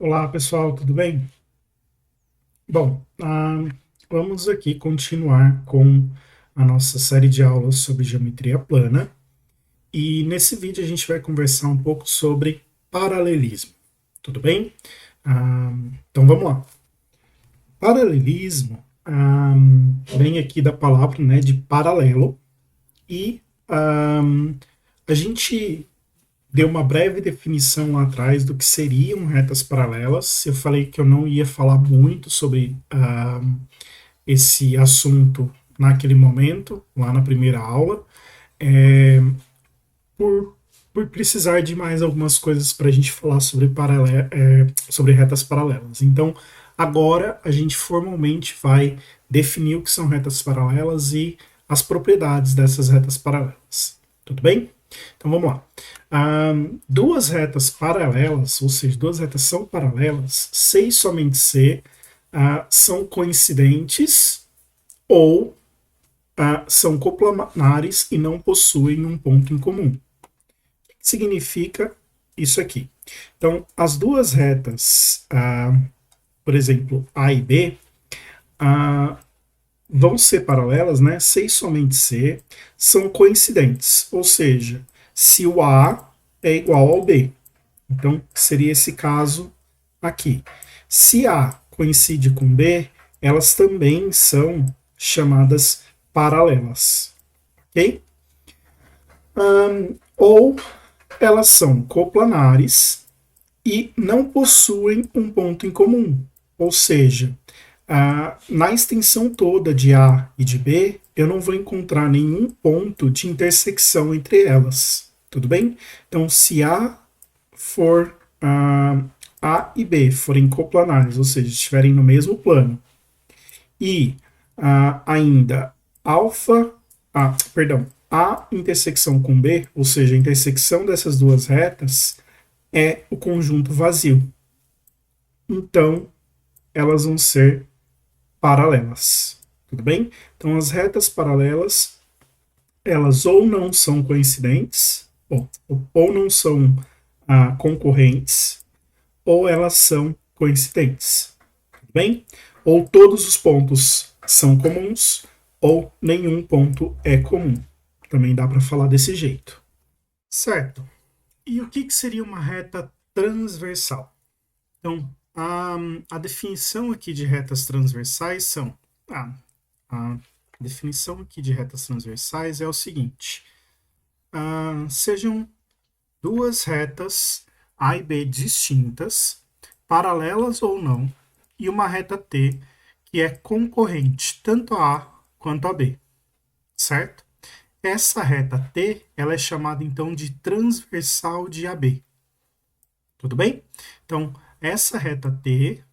Olá pessoal, tudo bem? Bom, vamos aqui continuar com a nossa série de aulas sobre geometria plana e nesse vídeo a gente vai conversar um pouco sobre paralelismo, tudo bem? Então vamos lá. Paralelismo vem aqui da palavra, né, de paralelo e a gente deu uma breve definição lá atrás do que seriam retas paralelas. Eu falei que eu não ia falar muito sobre esse assunto naquele momento, lá na primeira aula, é, por, por precisar de mais algumas coisas para a gente falar sobre, sobre retas paralelas. Então, agora a gente formalmente vai definir o que são retas paralelas e as propriedades dessas retas paralelas. Tudo bem? Então vamos lá. Duas retas paralelas, ou seja, duas retas são paralelas, se e somente se são coincidentes ou são coplanares e não possuem um ponto em comum. O que significa isso aqui? Então, as duas retas, por exemplo, A e B, vão ser paralelas, né? Se e somente se são coincidentes, ou seja, se o A é igual ao B. Então, seria esse caso aqui. Se A coincide com B, elas também são chamadas paralelas, ok? Ou elas são coplanares e não possuem um ponto em comum, ou seja, na extensão toda de A e de B, eu não vou encontrar nenhum ponto de intersecção entre elas, tudo bem? Então, se A for A e B forem coplanares, ou seja, estiverem no mesmo plano, e ainda alfa, perdão, A intersecção com B, ou seja, a intersecção dessas duas retas é o conjunto vazio. Então, elas vão ser paralelas, tudo bem? Então, as retas paralelas, elas ou não são coincidentes, ou não são concorrentes, ou elas são coincidentes, tudo bem? Ou todos os pontos são comuns, ou nenhum ponto é comum. Também dá para falar desse jeito. Certo. E o que seria uma reta transversal? Então, a definição aqui de retas transversais são. A definição aqui de retas transversais é o seguinte: sejam duas retas A e B distintas, paralelas ou não, e uma reta T que é concorrente tanto a A quanto a B, certo? Essa reta T, ela é chamada então de transversal de AB. Tudo bem? Então, essa reta T,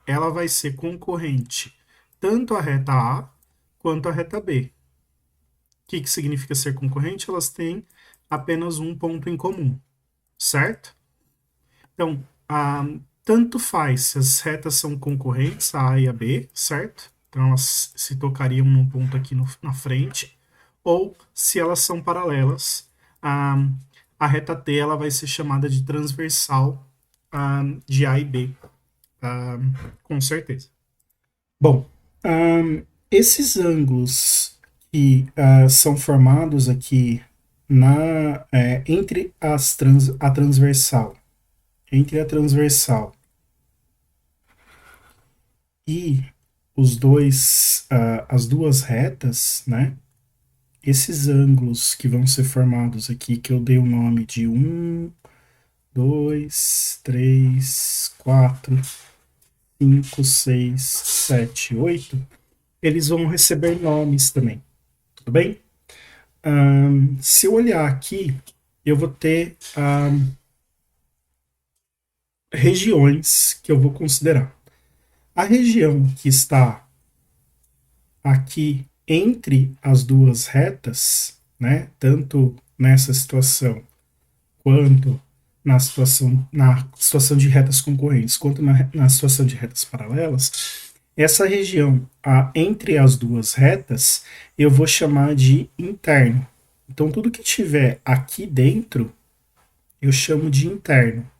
ela vai ser concorrente tanto à reta A quanto à reta B. O que significa ser concorrente? Elas têm apenas um ponto em comum, certo? Então, tanto faz se as retas são concorrentes, a A e a B, certo? Então, elas se tocariam num ponto aqui na frente, ou se elas são paralelas, a reta T ela vai ser chamada de transversal de A e B, com certeza. Bom, esses ângulos que são formados aqui entre a transversal, entre a transversal e as duas retas, né? Esses ângulos que vão ser formados aqui, que eu dei o nome de 1, 2, 3, 4, 5, 6, 7, 8, eles vão receber nomes também, tudo bem? Se eu olhar aqui, eu vou ter regiões que eu vou considerar. A região que está aqui entre as duas retas, né, tanto nessa situação quanto na situação de retas concorrentes, quanto na situação de retas paralelas, essa região entre as duas retas eu vou chamar de interno. Então, tudo que tiver aqui dentro eu chamo de interno.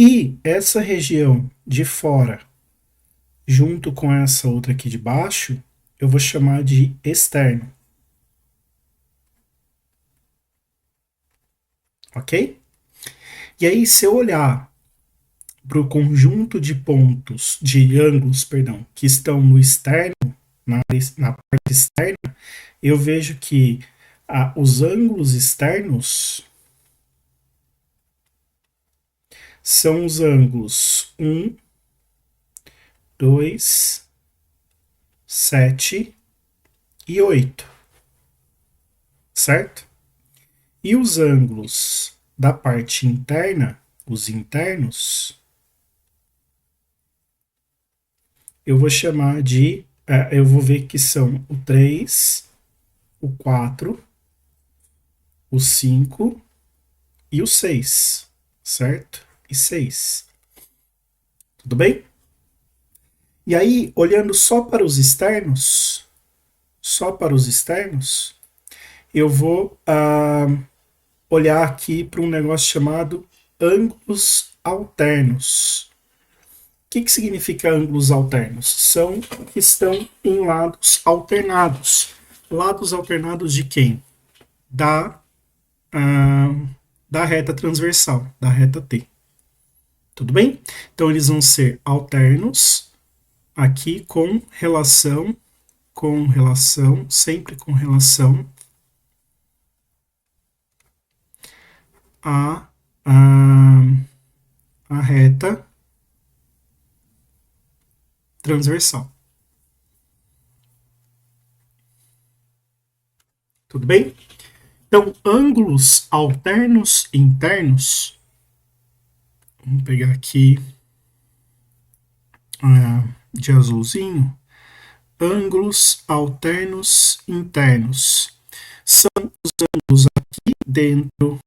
E essa região de fora, junto com essa outra aqui de baixo, eu vou chamar de externo. Ok? E aí, se eu olhar para o conjunto de pontos, de ângulos, perdão, que estão no externo, na parte externa, eu vejo que os ângulos externos são os ângulos 1, 2, 7 e 8, certo? E os ângulos da parte interna, os internos, eu vou chamar de, eu vou ver que são o 3, o 4, o 5 e o 6, certo? E 6. Tudo bem? E aí, olhando só para os externos, eu vou olhar aqui para um negócio chamado ângulos alternos. O que significa ângulos alternos? São que estão em lados alternados. Lados alternados de quem? Da reta transversal, da reta T. Tudo bem? Então eles vão ser alternos aqui com relação, sempre com relação a reta transversal. Tudo bem? Então, ângulos alternos internos, vamos pegar aqui de azulzinho, ângulos alternos internos são os ângulos aqui dentro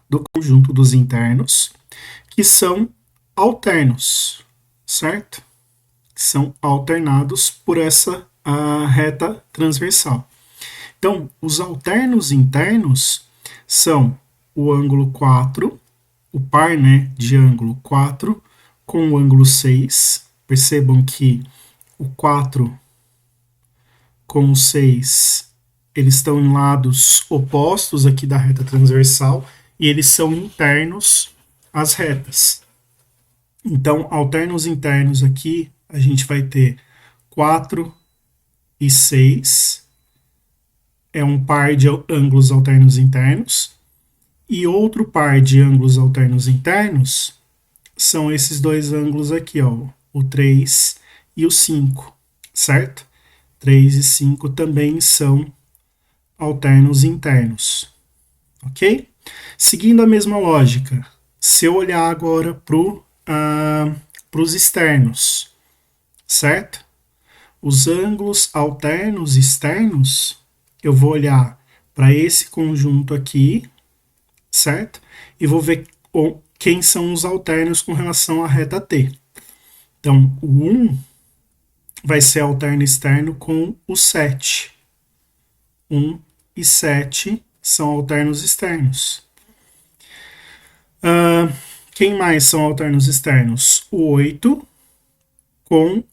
do conjunto dos internos, que são alternos, certo? São alternados por essa reta transversal. Então, os alternos internos são o ângulo 4, o par, né, de ângulo 4 com o ângulo 6. Percebam que o 4 com o 6, eles estão em lados opostos aqui da reta transversal e eles são internos às retas. Então, alternos internos aqui, a gente vai ter 4 e 6, é um par de ângulos alternos internos, e outro par de ângulos alternos internos são esses dois ângulos aqui, ó, o 3 e o 5, certo? 3 e 5 também são alternos internos, ok? Seguindo a mesma lógica, se eu olhar agora para os externos, certo? Os ângulos alternos externos, eu vou olhar para esse conjunto aqui, certo? E vou ver quem são os alternos com relação à reta T. Então, o 1 vai ser alterno externo com o 7. 1 e 7 são alternos externos. Quem mais são alternos externos? O 8 com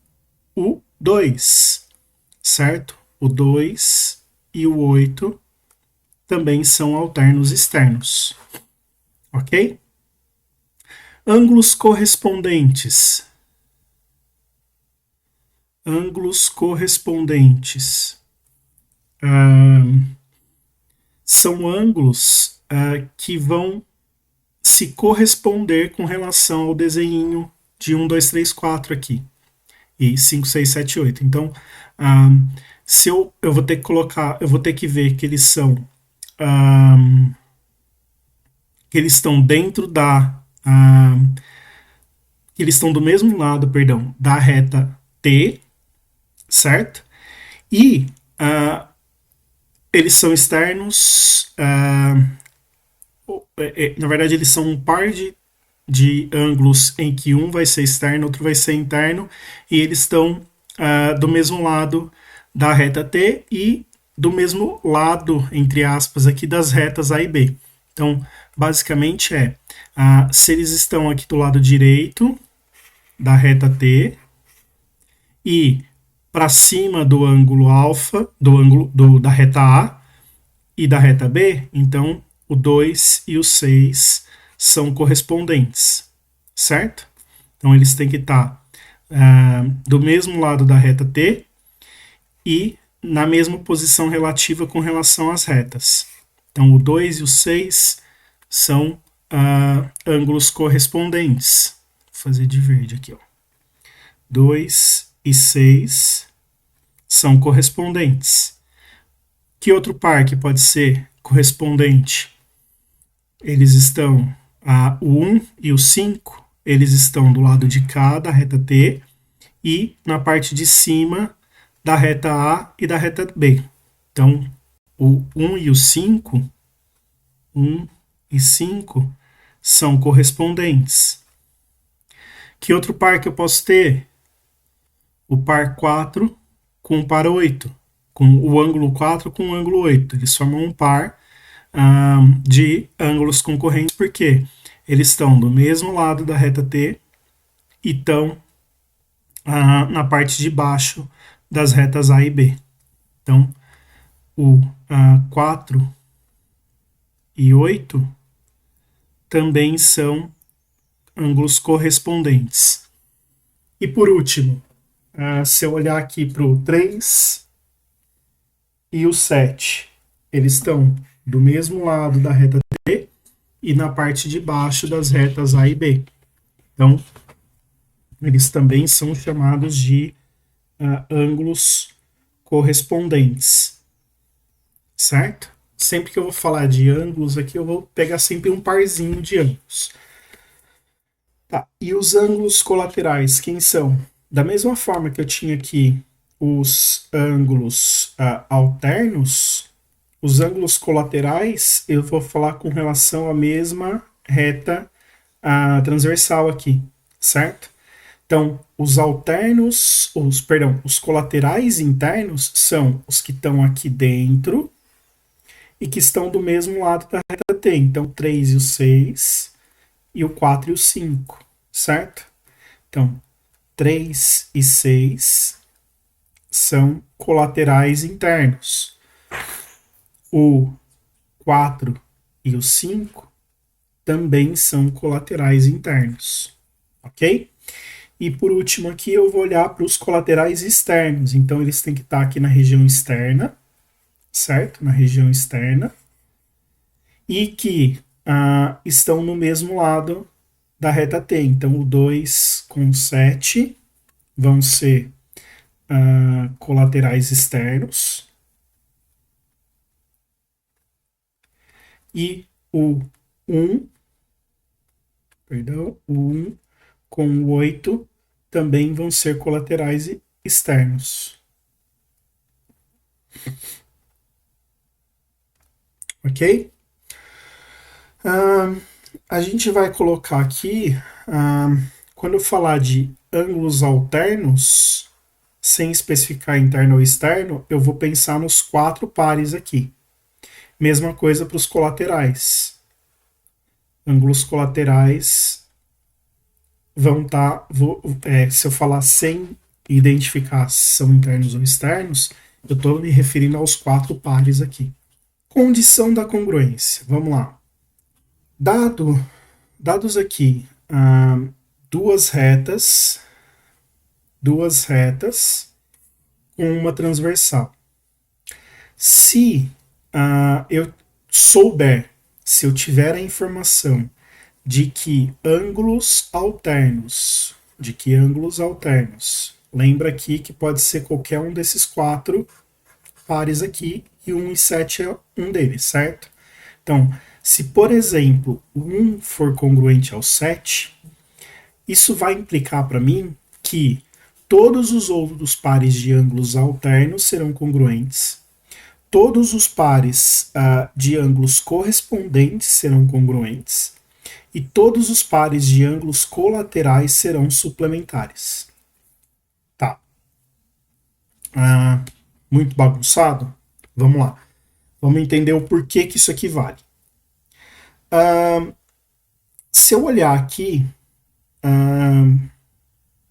o 2, certo? O 2 e o 8 também são alternos externos, ok? Ângulos correspondentes. Ângulos correspondentes. São ângulos que vão se corresponder com relação ao desenho de 1, 2, 3, 4 aqui. E 5, 6, 7, 8. Então, se eu vou ter que colocar, eu vou ter que ver que eles são que eles estão dentro que eles estão do mesmo lado, perdão, da reta T, certo? E eles são externos, na verdade eles são um par de ângulos em que um vai ser externo, outro vai ser interno, e eles estão do mesmo lado da reta T e do mesmo lado, entre aspas, aqui das retas A e B. Então, basicamente Se eles estão aqui do lado direito da reta T e para cima do ângulo alfa, da reta A e da reta B, então o 2 e o 6 são correspondentes, certo? Então eles têm que estar do mesmo lado da reta T e na mesma posição relativa com relação às retas. Então o 2 e o 6 são ângulos correspondentes. Vou fazer de verde aqui, ó. 2 e 6 são correspondentes. Que outro par que pode ser correspondente? Eles estão, o 1 e o 5, eles estão do lado de cá da reta T e na parte de cima da reta A e da reta B. Então, o 1 e o 5, 1 e 5 são correspondentes. Que outro par que eu posso ter? O par 4 com o par 8, com o ângulo 4 com o ângulo 8. Eles formam um par de ângulos concorrentes porque eles estão do mesmo lado da reta T e estão na parte de baixo das retas A e B. Então, o 4 e 8 também são ângulos correspondentes. E por último, se eu olhar aqui para o 3 e o 7, eles estão do mesmo lado da reta T e na parte de baixo das retas A e B. Então, eles também são chamados de ângulos correspondentes, certo? Sempre que eu vou falar de ângulos aqui, eu vou pegar sempre um parzinho de ângulos. Tá. E os ângulos colaterais, quem são? Da mesma forma que eu tinha aqui os ângulos alternos, os ângulos colaterais eu vou falar com relação à mesma reta transversal aqui, certo? Então, os colaterais internos são os que estão aqui dentro e que estão do mesmo lado da reta T. Então, 3 e o 6 e o 4 e o 5, certo? Então, 3 e 6 são colaterais internos. O 4 e o 5 também são colaterais internos, ok? E por último aqui eu vou olhar para os colaterais externos. Então eles têm que estar aqui na região externa, certo? Na região externa. E que estão no mesmo lado da reta T. Então o 2 com o 7 vão ser colaterais externos. E o 1 com o 8 também vão ser colaterais externos. Ok? A gente vai colocar aqui, quando eu falar de ângulos alternos, sem especificar interno ou externo, eu vou pensar nos 4 pares aqui. Mesma coisa para os colaterais. Ângulos colaterais vão estar, se eu falar sem identificar se são internos ou externos, eu estou me referindo aos 4 pares aqui. Condição da congruência. Vamos lá. Dados aqui duas retas com uma transversal. Se eu souber, se eu tiver a informação de que ângulos alternos, lembra aqui que pode ser qualquer um desses 4 pares aqui, e 1 e 7 é um deles, certo? Então, se por exemplo o 1 for congruente ao 7, isso vai implicar para mim que todos os outros pares de ângulos alternos serão congruentes, todos os pares de ângulos correspondentes serão congruentes, e todos os pares de ângulos colaterais serão suplementares. Tá. Muito bagunçado? Vamos lá. Vamos entender o porquê que isso aqui vale. Se eu olhar aqui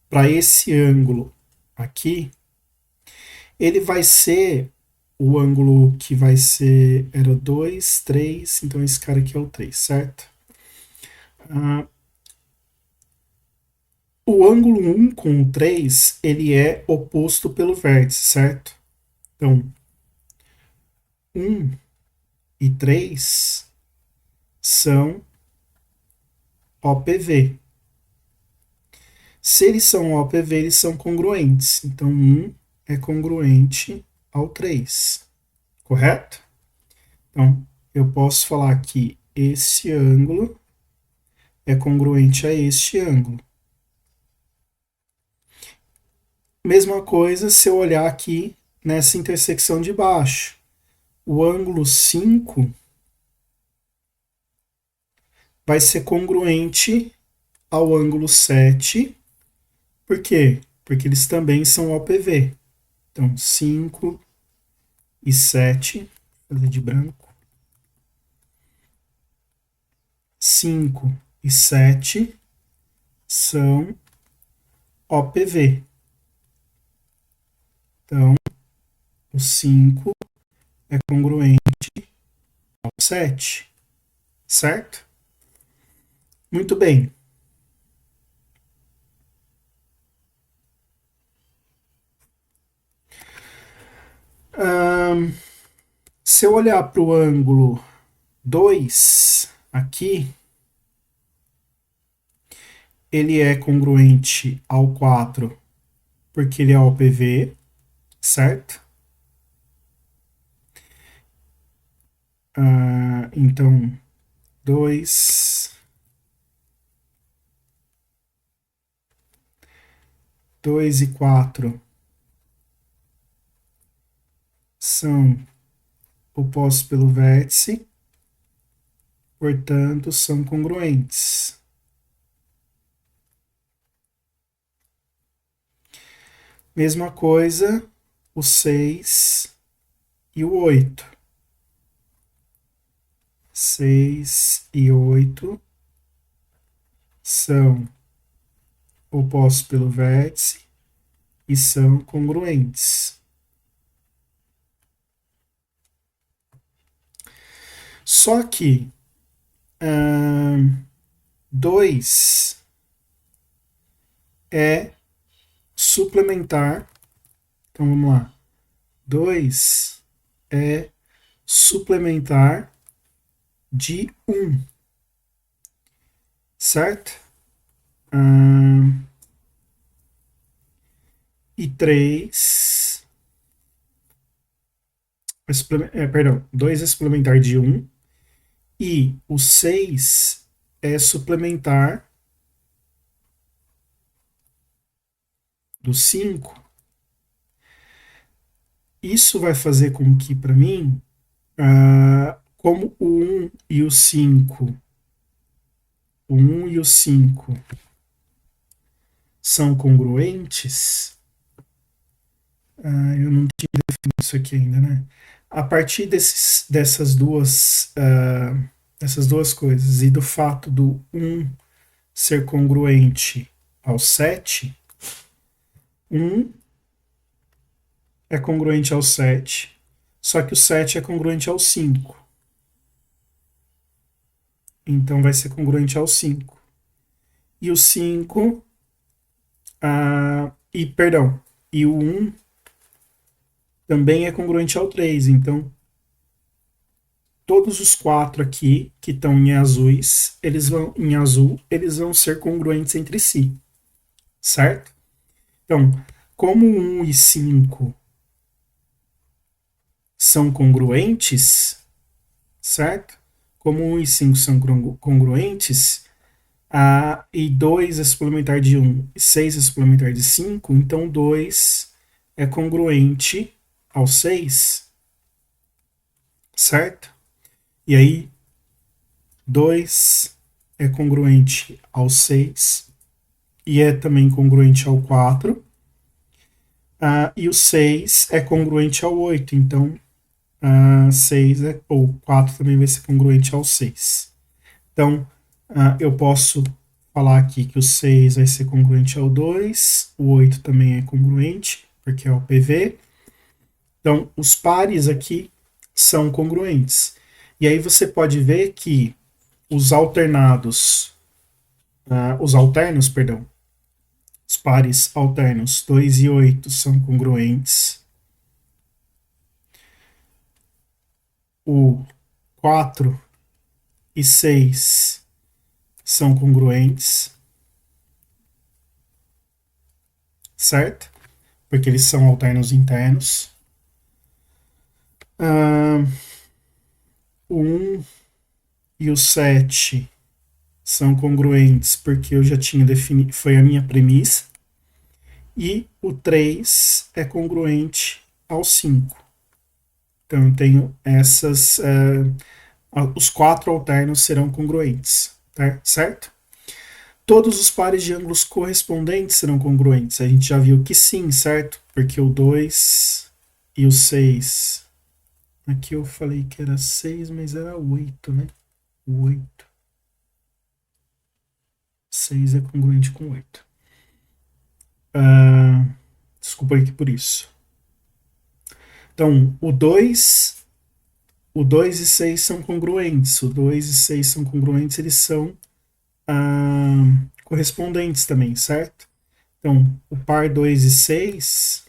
para esse ângulo aqui, ele vai ser o ângulo que vai ser, era 2, 3, então esse cara aqui é o 3, certo? O ângulo 1 com o 3, ele é oposto pelo vértice, certo? Então, 1 e 3 são OPV. Se eles são OPV, eles são congruentes. Então, 1 é congruente ao 3, correto? Então, eu posso falar que esse ângulo é congruente a este ângulo. Mesma coisa se eu olhar aqui nessa intersecção de baixo. O ângulo 5 vai ser congruente ao ângulo 7. Por quê? Porque eles também são OPV. Então, 5 e 7, vou fazer de branco. 5 e 7 são OPV. Então, o 5 é congruente ao 7, certo? Muito bem. Se eu olhar para o ângulo 2 aqui, ele é congruente ao 4 porque ele é OPV, certo? Então, 2 e 4 são opostos pelo vértice, portanto, são congruentes. Mesma coisa, o 6 e o 8. 6 e 8 são opostos pelo vértice e são congruentes. Só que 2 é suplementar. Então vamos lá. 2 é suplementar de 1. Certo? E 3. Perdão, 2 é suplementar de 1. E o 6 é suplementar do 5. Isso vai fazer com que, para mim, como o 1 e o 5, são congruentes, eu não tinha definido isso aqui ainda, né? A partir dessas duas coisas e do fato do 1 ser congruente ao 7, 1 é congruente ao 7, só que o 7 é congruente ao 5. Então vai ser congruente ao 5. E o 5, e o 1 também é congruente ao 3. Então, todos os 4 aqui que estão em azul, eles vão ser congruentes entre si, certo? Então, como 1 e 5 são congruentes, certo? Como 1 e 5 são congruentes, e 2 é suplementar de 1 e 6 é suplementar de 5, então 2 é congruente ao 6, certo? E aí, 2 é congruente ao 6 e é também congruente ao 4. E o 6 é congruente ao 8, então 6 ou 4 também vai ser congruente ao 6. Então, Eu posso falar aqui que o 6 vai ser congruente ao 2, o 8 também é congruente, porque é o PV. Então, os pares aqui são congruentes. E aí você pode ver que os alternados, os alternos, perdão, os pares alternos 2 e 8 são congruentes. O 4 e 6 são congruentes, certo? Porque eles são alternos internos. O 1 e o 7 são congruentes porque eu já tinha definido, foi a minha premissa. E o 3 é congruente ao 5. Então eu tenho essas. Os 4 alternos serão congruentes, tá? Certo? Todos os pares de ângulos correspondentes serão congruentes. A gente já viu que sim, certo? Porque o 2 e o 6. Aqui eu falei que era 6, mas era 8, né? 8. 6 é congruente com 8. Desculpa aqui por isso. Então, o dois e 6 são congruentes. O 2 e 6 são congruentes, eles são correspondentes também, certo? Então, o par 2 e 6,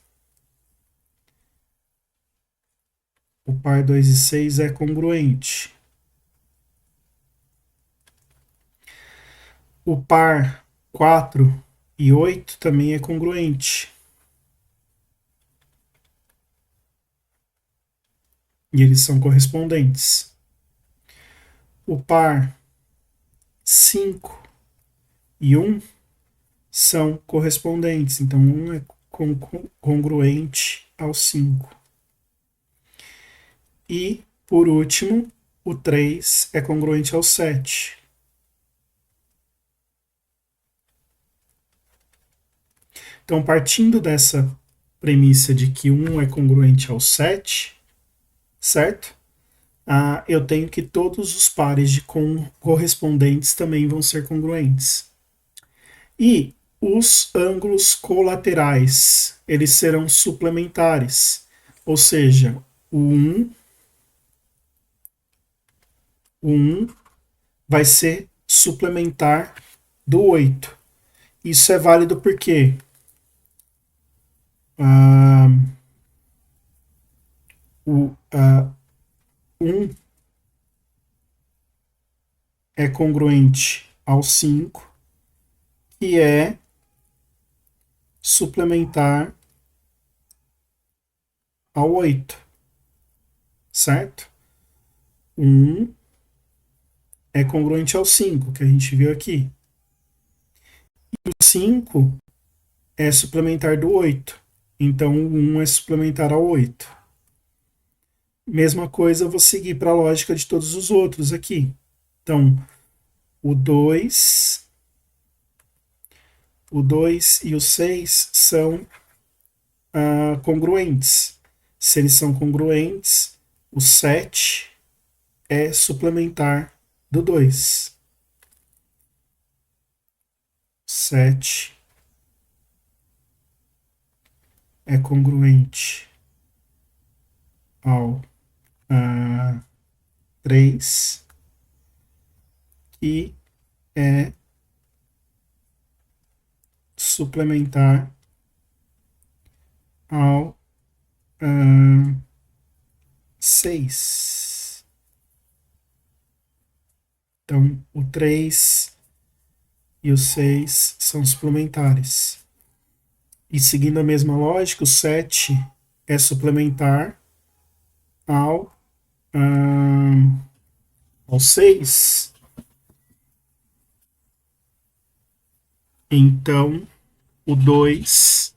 o par 2 e 6 é congruente. O par 4 e 8 também é congruente. E eles são correspondentes. O par 5 e 1 são correspondentes. Então, 1 é congruente ao 5. E, por último, o 3 é congruente ao 7. Então, partindo dessa premissa de que 1 é congruente ao 7, certo? Eu tenho que todos os pares de correspondentes também vão ser congruentes. E os ângulos colaterais, eles serão suplementares. Ou seja, o 1 vai ser suplementar do 8. Isso é válido porque o 1 é congruente ao 5, que é suplementar ao 8, certo? 1 é congruente ao 5, que a gente viu aqui. E o 5 é suplementar do 8. Então, o 1 é suplementar ao 8. Mesma coisa, eu vou seguir para a lógica de todos os outros aqui. Então, o 2 e o 6 são congruentes. Se eles são congruentes, o 7 é suplementar do 2. 7 é congruente ao 3 e é suplementar ao 6. Então, o 3 e o 6 são suplementares. E seguindo a mesma lógica, o 7 é suplementar ao, ao 6. Então, o 2.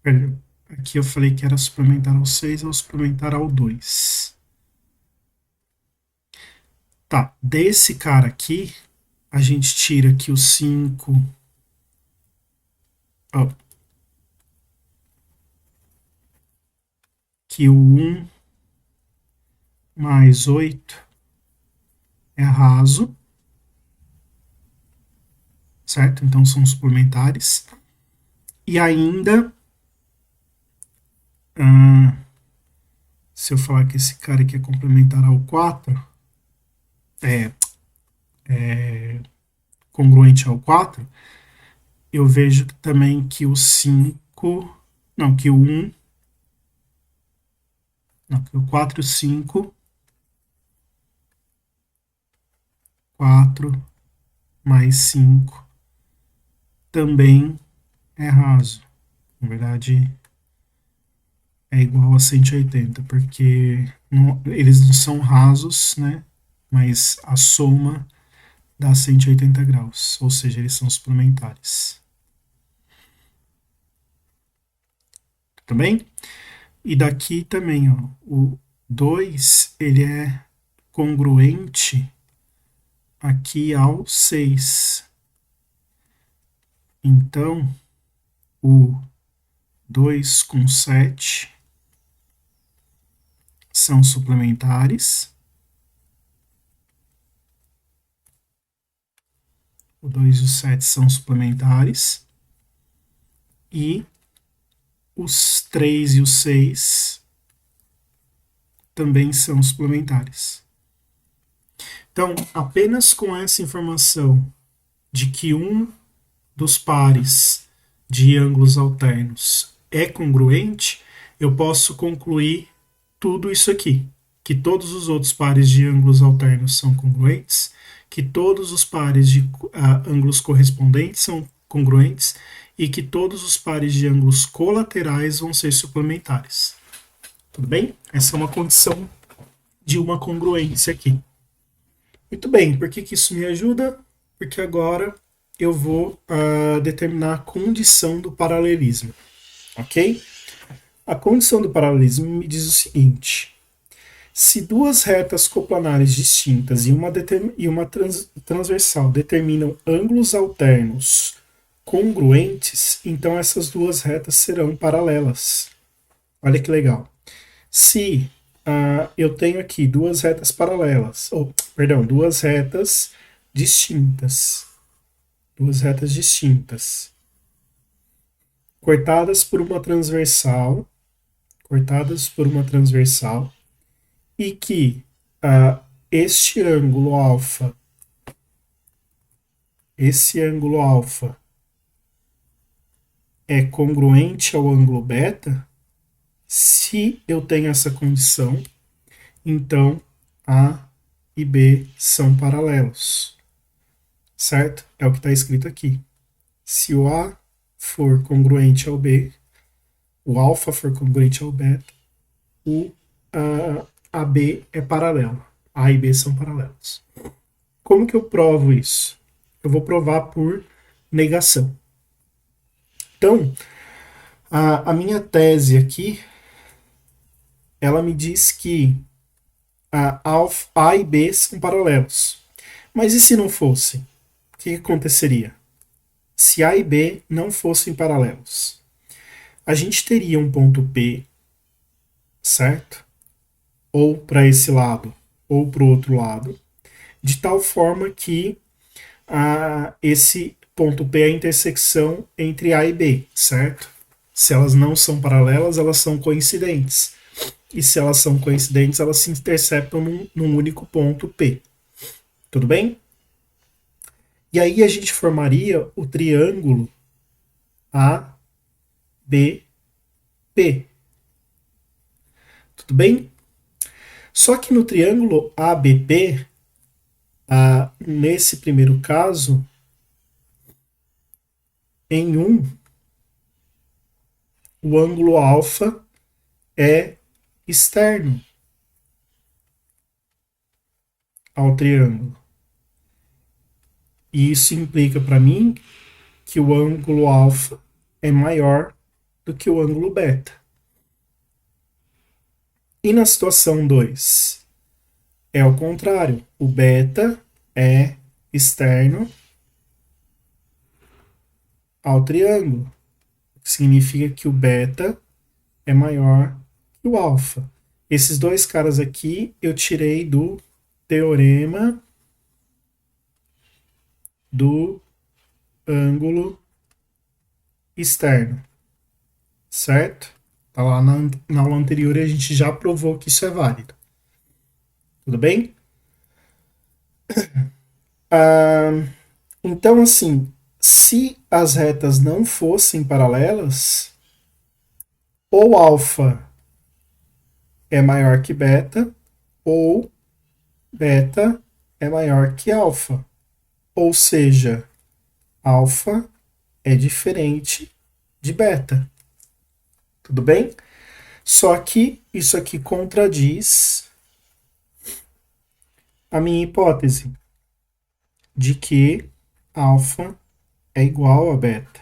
Perdão, aqui eu falei que era suplementar ao 6 ou suplementar ao 2. Tá, desse cara aqui, a gente tira aqui o 5. Ó, que o 1 mais 8 é raso, certo? Então são suplementares. E ainda, se eu falar que esse cara aqui é complementar ao 4, é, é congruente ao 4, eu vejo também que o 5, não, que o 1, não, que o 4 e o 5, 4 mais 5 também é raso. Na verdade, é igual a 180, porque eles não são rasos, né? Mas a soma dá 180 graus, ou seja, eles são suplementares. Tudo bem? E daqui também, ó, o 2 ele é congruente aqui ao 6. Então, o 2 com 7 são suplementares. O 2 e o 7 são suplementares. E os 3 e o 6 também são suplementares. Então, apenas com essa informação de que um dos pares de ângulos alternos é congruente, eu posso concluir tudo isso aqui, que todos os outros pares de ângulos alternos são congruentes, que todos os pares de ângulos correspondentes são congruentes e que todos os pares de ângulos colaterais vão ser suplementares. Tudo bem? Essa é uma condição de uma congruência aqui. Muito bem, por que isso me ajuda? Porque agora eu vou determinar a condição do paralelismo, ok? A condição do paralelismo me diz o seguinte: se duas retas coplanares distintas e uma transversal determinam ângulos alternos congruentes, então essas duas retas serão paralelas. Olha que legal. Se eu tenho aqui duas retas paralelas, duas retas distintas, cortadas por uma transversal, e que esse ângulo alfa é congruente ao ângulo beta. Se eu tenho essa condição, então A e B são paralelos, certo? É o que está escrito aqui. Se o A for congruente ao B, o alfa for congruente ao beta, o AB é paralelo. A e B são paralelos. Como que eu provo isso? Eu vou provar por negação. Então, a minha tese aqui, ela me diz que A e B são paralelos. Mas e se não fossem? O que aconteceria? Se A e B não fossem paralelos, a gente teria um ponto P, certo? Ou para esse lado, ou para o outro lado, de tal forma que esse ponto P é a intersecção entre A e B, certo? Se elas não são paralelas, elas são coincidentes. E se elas são coincidentes, elas se interceptam num único ponto P. Tudo bem? E aí a gente formaria o triângulo ABP. Tudo bem? Só que no triângulo ABP, nesse primeiro caso, em o ângulo alfa é externo ao triângulo. E isso implica para mim que o ângulo alfa é maior do que o ângulo beta. E na situação 2, é o contrário. O beta é externo ao triângulo, o que significa que o beta é maior que o alfa. Esses dois caras aqui eu tirei do teorema do ângulo externo, certo? Tá lá na aula anterior e a gente já provou que isso é válido. Tudo bem? Então, assim, se as retas não fossem paralelas, ou alfa é maior que beta, ou beta é maior que alfa. Ou seja, alfa é diferente de beta. Tudo bem? Só que isso aqui contradiz a minha hipótese de que alfa é igual a beta,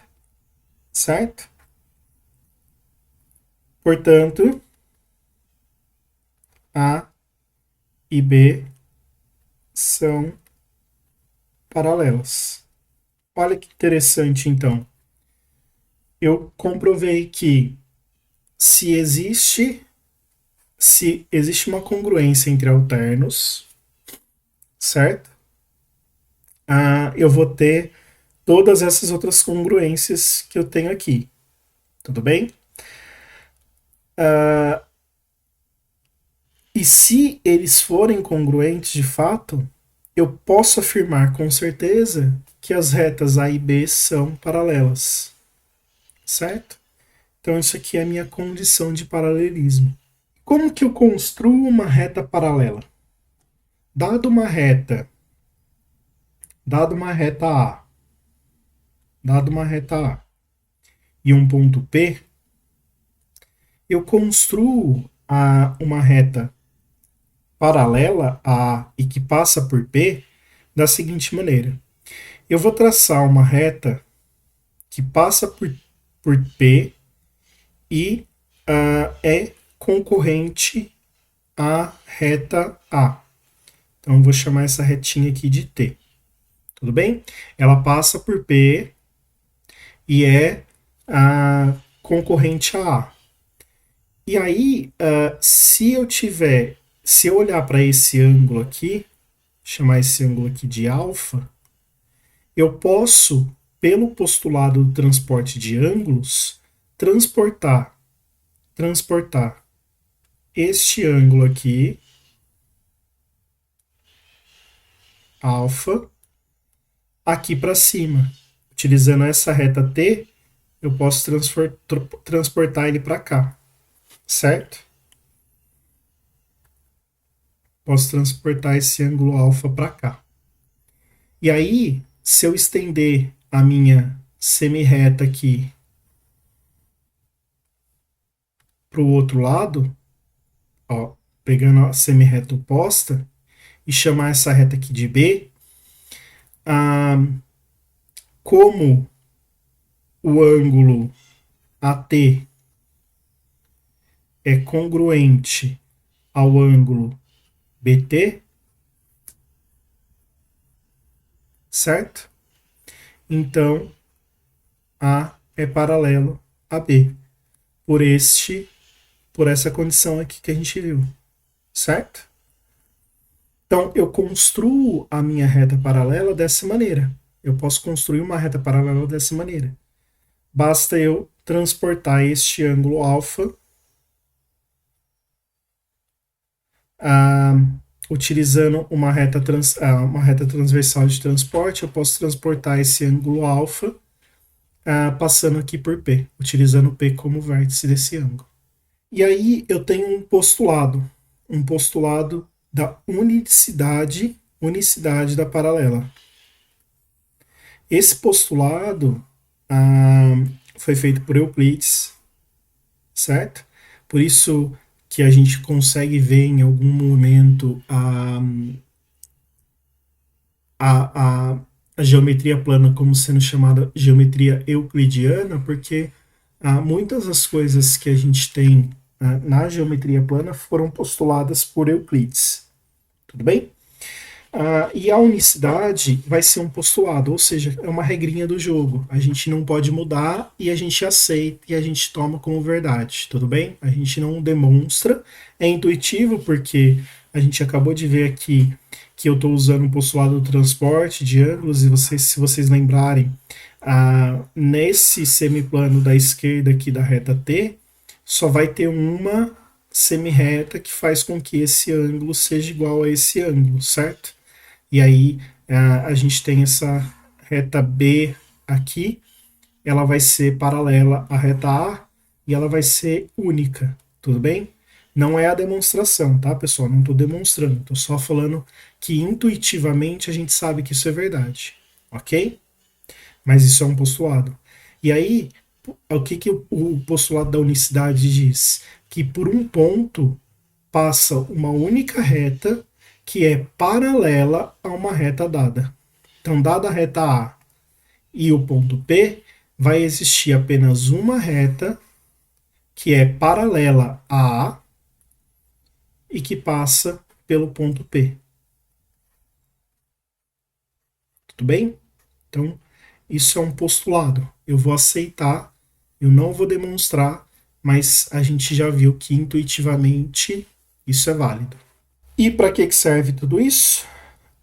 certo? Portanto, A e B são paralelas. Olha que interessante, então. Eu comprovei que se existe uma congruência entre alternos, certo? Eu vou ter todas essas outras congruências que eu tenho aqui. Tudo bem? E se eles forem congruentes de fato, eu posso afirmar com certeza que as retas A e B são paralelas. Certo? Então isso aqui é a minha condição de paralelismo. Como que eu construo uma reta paralela? Dado uma reta A, dado uma reta A e um ponto P, eu construo uma reta paralela a A e que passa por P da seguinte maneira. Eu vou traçar uma reta que passa por P e é concorrente à reta A. Então, eu vou chamar essa retinha aqui de T. Tudo bem? Ela passa por P e é concorrente a A. E aí, se eu olhar para esse ângulo aqui, chamar esse ângulo aqui de alfa, eu posso, pelo postulado do transporte de ângulos, transportar este ângulo aqui, alfa, aqui para cima. Utilizando essa reta T, eu posso transportar ele para cá, certo? Posso transportar esse ângulo alfa para cá. E aí, se eu estender a minha semi-reta aqui para o outro lado, ó, pegando a semi-reta oposta, e chamar essa reta aqui de B, como o ângulo AT é congruente ao ângulo BT, certo? Então, A é paralelo a B, por essa condição aqui que a gente viu, certo? Então, eu construo a minha reta paralela dessa maneira. Eu posso construir uma reta paralela dessa maneira. Basta eu transportar este ângulo alfa utilizando uma reta transversal de transporte. Eu posso transportar esse ângulo alfa passando aqui por P, utilizando P como vértice desse ângulo. E aí eu tenho um postulado da unicidade da paralela. Esse postulado foi feito por Euclides, certo? Por isso que a gente consegue ver em algum momento a geometria plana como sendo chamada geometria euclidiana, porque muitas das coisas que a gente tem na geometria plana foram postuladas por Euclides. Tudo bem? E a unicidade vai ser um postulado, ou seja, é uma regrinha do jogo. A gente não pode mudar e a gente aceita e a gente toma como verdade, tudo bem? A gente não demonstra, é intuitivo porque a gente acabou de ver aqui que eu estou usando um postulado do transporte de ângulos e vocês, se vocês lembrarem, nesse semiplano da esquerda aqui da reta T, só vai ter uma semirreta que faz com que esse ângulo seja igual a esse ângulo, certo? E aí a gente tem essa reta B aqui, ela vai ser paralela à reta A e ela vai ser única, tudo bem? Não é a demonstração, tá, pessoal? Não estou demonstrando, estou só falando que intuitivamente a gente sabe que isso é verdade, ok? Mas isso é um postulado. E aí, o que, que o postulado da unicidade diz? Que por um ponto passa uma única reta que é paralela a uma reta dada. Então, dada a reta A e o ponto P, vai existir apenas uma reta que é paralela a A e que passa pelo ponto P. Tudo bem? Então, isso é um postulado. Eu vou aceitar, eu não vou demonstrar, mas a gente já viu que intuitivamente isso é válido. E para que serve tudo isso?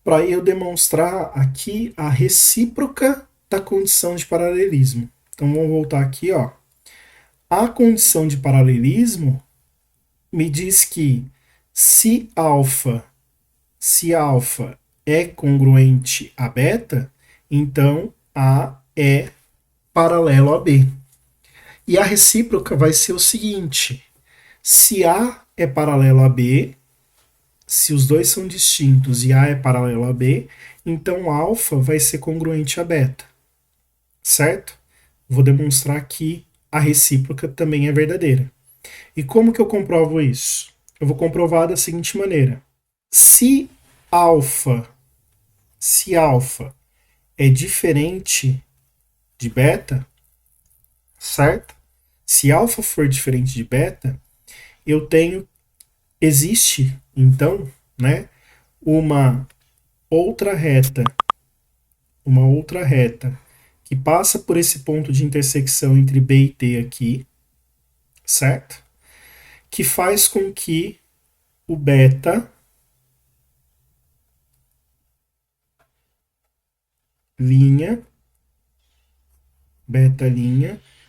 Para eu demonstrar aqui a recíproca da condição de paralelismo. Então vamos voltar aqui, ó. A condição de paralelismo me diz que se alfa é congruente a beta, então A é paralelo a B. E a recíproca vai ser o seguinte: se A é paralelo a B, se os dois são distintos e A é paralelo a B, então alfa vai ser congruente a beta, certo? Vou demonstrar que a recíproca também é verdadeira. E como que eu comprovo isso? Eu vou comprovar da seguinte maneira: se alfa, se alfa é diferente de beta, certo? Se alfa for diferente de beta, eu tenho, existe então, né, uma outra reta, que passa por esse ponto de intersecção entre B e T aqui, certo? Que faz com que o beta linha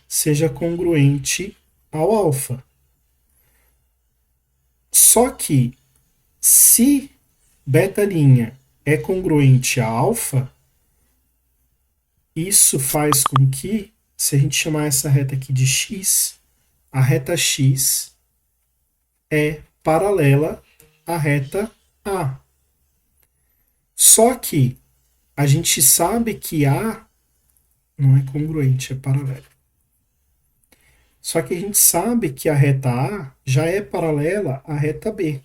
seja congruente ao alfa. Só que se beta linha é congruente a alfa, isso faz com que, se a gente chamar essa reta aqui de x, a reta x é paralela à reta A. Só que a gente sabe que A não é congruente, é paralela. Só que a gente sabe que a reta A já é paralela à reta B.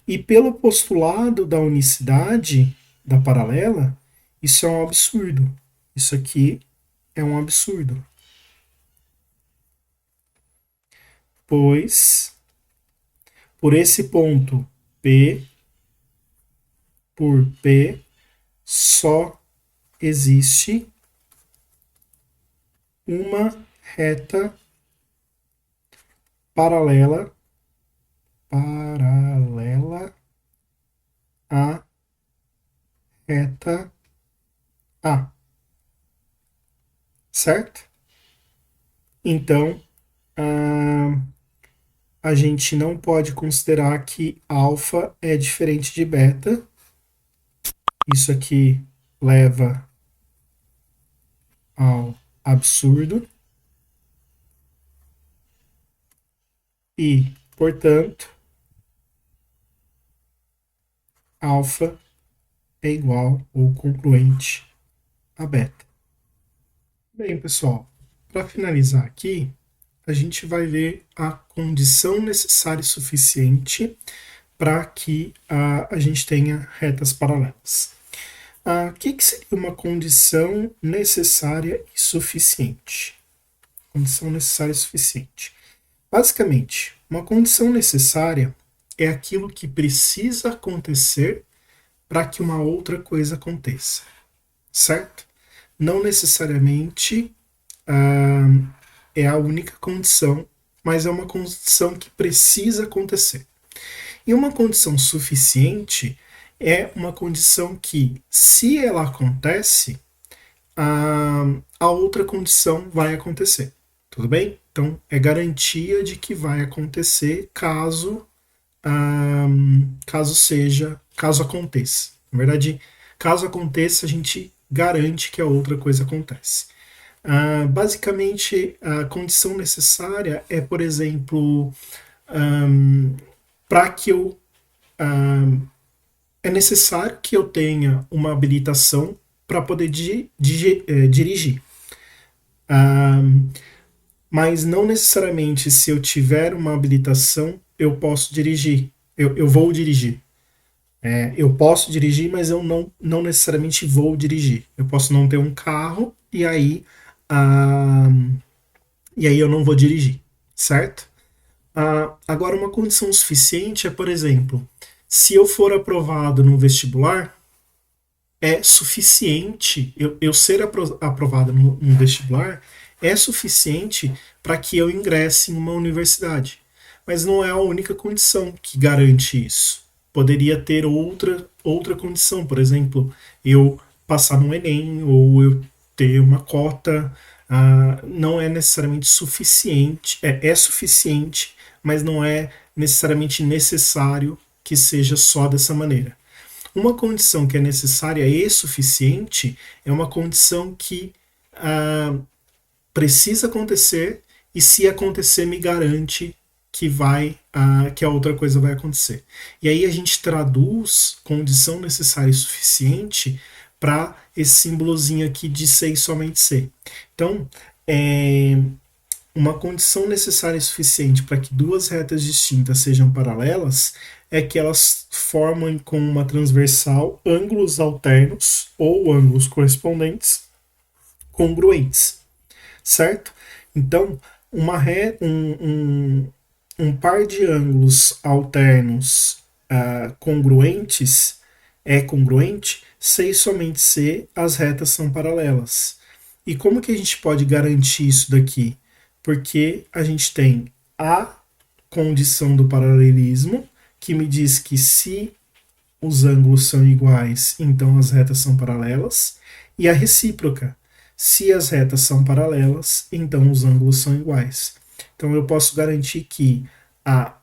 E pelo postulado da unicidade da paralela, isso é um absurdo. Isso aqui é um absurdo. Pois, por esse ponto P por P, só existe uma reta paralela à reta A. Certo? Então, a gente não pode considerar que alfa é diferente de beta. Isso aqui leva ao absurdo. E, portanto, alfa é igual ou congruente a beta. Bem, pessoal, para finalizar aqui, a gente vai ver a condição necessária e suficiente para que a gente tenha retas paralelas. O que seria uma condição necessária e suficiente? Condição necessária e suficiente. Basicamente, uma condição necessária é aquilo que precisa acontecer para que uma outra coisa aconteça, certo? Não necessariamente é a única condição, mas é uma condição que precisa acontecer. E uma condição suficiente é uma condição que, se ela acontece, a outra condição vai acontecer. Tudo bem? Então, é garantia de que vai acontecer caso aconteça. Na verdade, caso aconteça, a gente garante que a outra coisa acontece. Basicamente, a condição necessária é, por exemplo, para que eu. É necessário que eu tenha uma habilitação para poder dirigir. Mas não necessariamente se eu tiver uma habilitação eu posso dirigir. Eu vou dirigir. Eu posso dirigir, mas eu não necessariamente vou dirigir. Eu posso não ter um carro e aí eu não vou dirigir, certo? Agora, uma condição suficiente é, por exemplo, se eu for aprovado no vestibular, é suficiente, eu ser aprovado no vestibular é suficiente para que eu ingresse em uma universidade. Mas não é a única condição que garante isso. Poderia ter outra condição, por exemplo, eu passar no Enem ou eu ter uma cota. Não é necessariamente suficiente, é suficiente, mas não é necessariamente necessário que seja só dessa maneira. Uma condição que é necessária e suficiente é uma condição que precisa acontecer e se acontecer me garante que a outra coisa vai acontecer. E aí a gente traduz condição necessária e suficiente para esse símbolozinho aqui de ser e somente ser. Então, uma condição necessária e suficiente para que duas retas distintas sejam paralelas é que elas formam com uma transversal ângulos alternos ou ângulos correspondentes congruentes, certo? Então, um par de ângulos alternos congruentes é congruente se e somente se as retas são paralelas. E como que a gente pode garantir isso daqui? Porque a gente tem a condição do paralelismo, que me diz que se os ângulos são iguais, então as retas são paralelas, e a recíproca. Se as retas são paralelas, então os ângulos são iguais. Então eu posso garantir que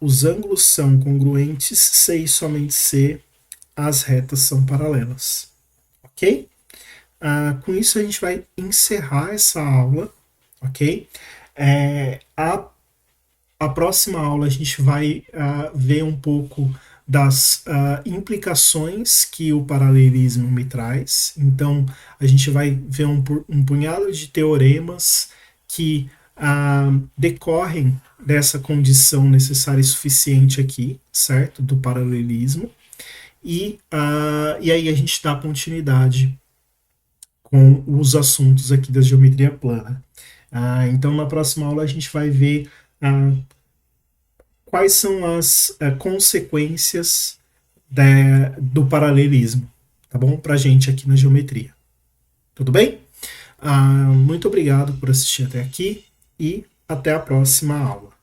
os ângulos são congruentes se e somente se as retas são paralelas. Ok? Com isso a gente vai encerrar essa aula, ok? A próxima aula a gente vai ver um pouco das implicações que o paralelismo me traz. Então, a gente vai ver um punhado de teoremas que decorrem dessa condição necessária e suficiente aqui, certo? Do paralelismo. E aí a gente dá continuidade com os assuntos aqui da geometria plana. Então, na próxima aula, a gente vai ver quais são as consequências do paralelismo, tá bom? Pra gente aqui na geometria. Tudo bem? Muito obrigado por assistir até aqui e até a próxima aula.